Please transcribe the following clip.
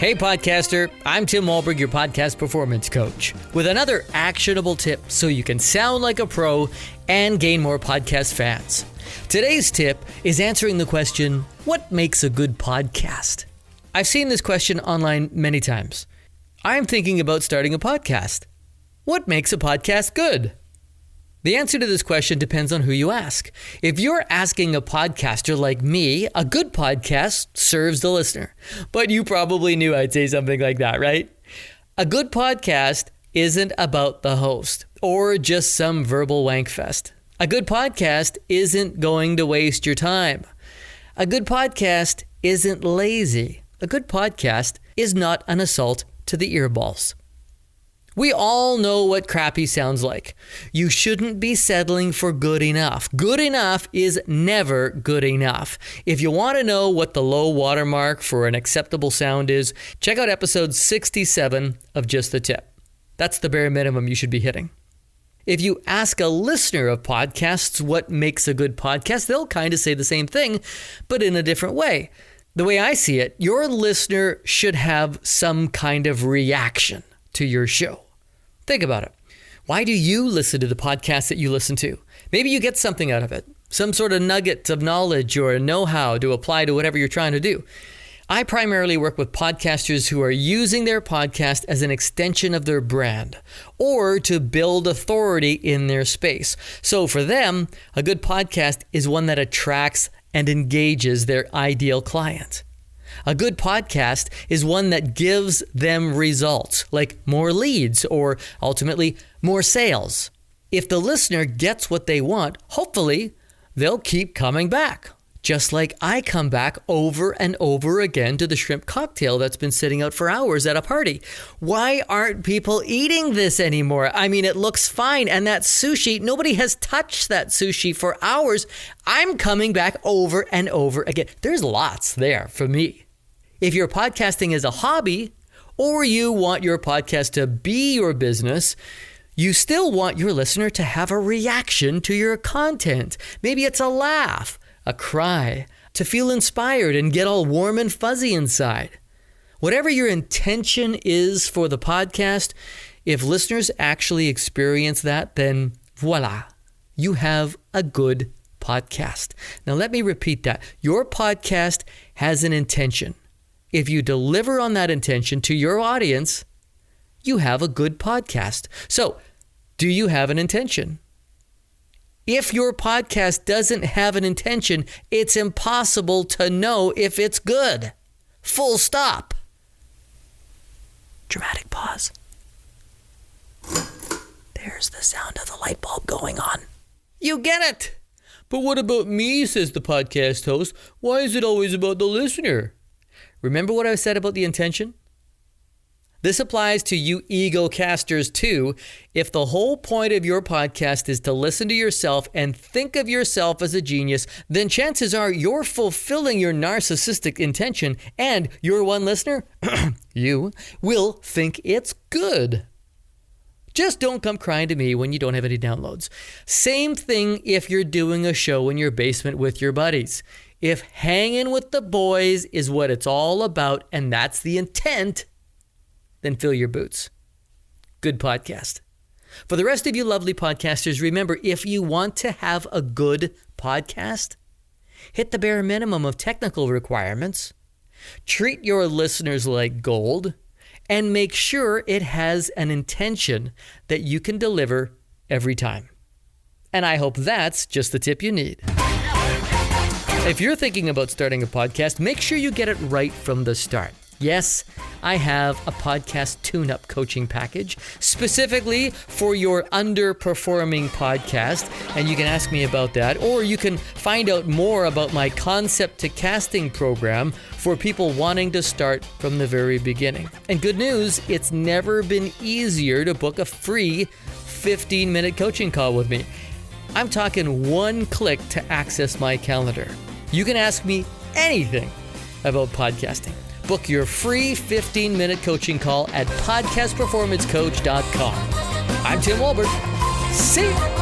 Hey podcaster, I'm Tim Wahlberg, your podcast performance coach, with another actionable tip so you can sound like a pro and gain more podcast fans. Today's tip is answering the question, what makes a good podcast? I've seen this question online many times. I'm thinking about starting a podcast. What makes a podcast good? The answer to this question depends on who you ask. If you're asking a podcaster like me, a good podcast serves the listener. But you probably knew I'd say something like that, right? A good podcast isn't about the host or just some verbal wankfest. A good podcast isn't going to waste your time. A good podcast isn't lazy. A good podcast is not an assault to the earballs. We all know what crappy sounds like. You shouldn't be settling for good enough. Good enough is never good enough. If you want to know what the low watermark for an acceptable sound is, check out episode 67 of Just the Tip. That's the bare minimum you should be hitting. If you ask a listener of podcasts what makes a good podcast, they'll kind of say the same thing, but in a different way. The way I see it, your listener should have some kind of reaction to your show. Think about it. Why do you listen to the podcasts that you listen to? Maybe you get something out of it, some sort of nugget of knowledge or know-how to apply to whatever you're trying to do. I primarily work with podcasters who are using their podcast as an extension of their brand or to build authority in their space. So for them, a good podcast is one that attracts and engages their ideal client. A good podcast is one that gives them results, like more leads or ultimately more sales. If the listener gets what they want, hopefully they'll keep coming back. Just like I come back over and over again to the shrimp cocktail that's been sitting out for hours at a party. Why aren't people eating this anymore? I mean, it looks fine. And that sushi, nobody has touched that sushi for hours. I'm coming back over and over again. There's lots there for me. If you're podcasting as a hobby or you want your podcast to be your business, you still want your listener to have a reaction to your content. Maybe it's a laugh, a cry, to feel inspired and get all warm and fuzzy inside. Whatever your intention is for the podcast, if listeners actually experience that, then voila, you have a good podcast. Now let me repeat that. Your podcast has an intention. If you deliver on that intention to your audience, you have a good podcast. So, do you have an intention? If your podcast doesn't have an intention, it's impossible to know if it's good. Full stop. Dramatic pause. There's the sound of the light bulb going on. You get it. But what about me, says the podcast host. Why is it always about the listener? Remember what I said about the intention? This applies to you ego casters too. If the whole point of your podcast is to listen to yourself and think of yourself as a genius, then chances are you're fulfilling your narcissistic intention and your one listener, you, will think it's good. Just don't come crying to me when you don't have any downloads. Same thing if you're doing a show in your basement with your buddies. If hanging with the boys is what it's all about and that's the intent, then fill your boots. Good podcast. For the rest of you lovely podcasters, remember, if you want to have a good podcast, hit the bare minimum of technical requirements, treat your listeners like gold, and make sure it has an intention that you can deliver every time. And I hope that's just the tip you need. If you're thinking about starting a podcast, make sure you get it right from the start. Yes, I have a podcast tune-up coaching package specifically for your underperforming podcast, and you can ask me about that, or you can find out more about my Concept to Casting program for people wanting to start from the very beginning. And good news, it's never been easier to book a free 15-minute coaching call with me. I'm talking one click to access my calendar. You can ask me anything about podcasting. Book your free 15-minute coaching call at podcastperformancecoach.com. I'm Tim Wahlberg. See ya.